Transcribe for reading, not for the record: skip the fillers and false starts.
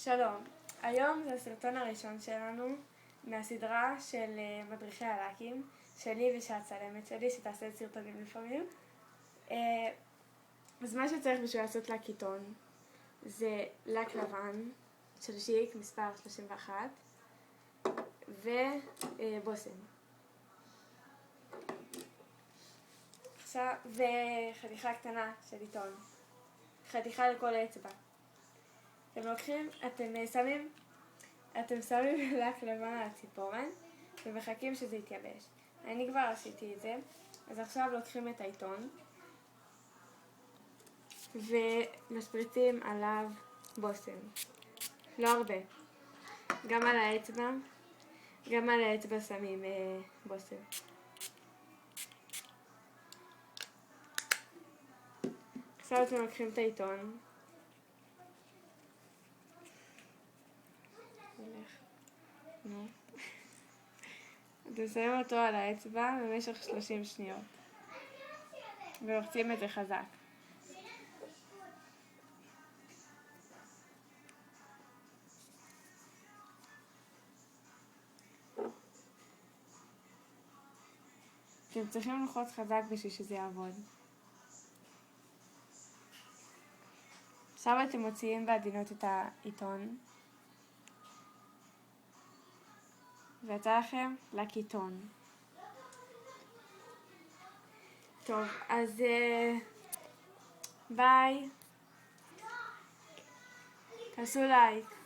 שלום, היום זה הסרטון הראשון שלנו מהסדרה של מדריכי הלקים, שלי ושהצלמת שלי שתעשה סרטונים לפעמים. אז מה שצריך בשביל לעשות לק עיתון זה לק לבן של שיק מספר 31 ובושם. עכשיו, וחתיכה קטנה של עיתון, חתיכה לכל אצבע. אתם שמים לק לבן על הציפורן ומחכים שזה יתייבש. אני כבר עשיתי את זה, אז עכשיו לוקחים את העיתון ומשפריצים עליו בושם. לא הרבה. גם על האצבע שמים בושם. עכשיו אתם לוקחים את העיתון אתם שמים אותו על האצבע במשך 30 שניות ולוחצים את זה חזק. אתם צריכים ללחוץ חזק בשביל שזה יעבוד. עכשיו אתם מוציאים בעדינות את העיתון ויצא לכם לק עיתון. טוב, אז ביי. תעשו לייק.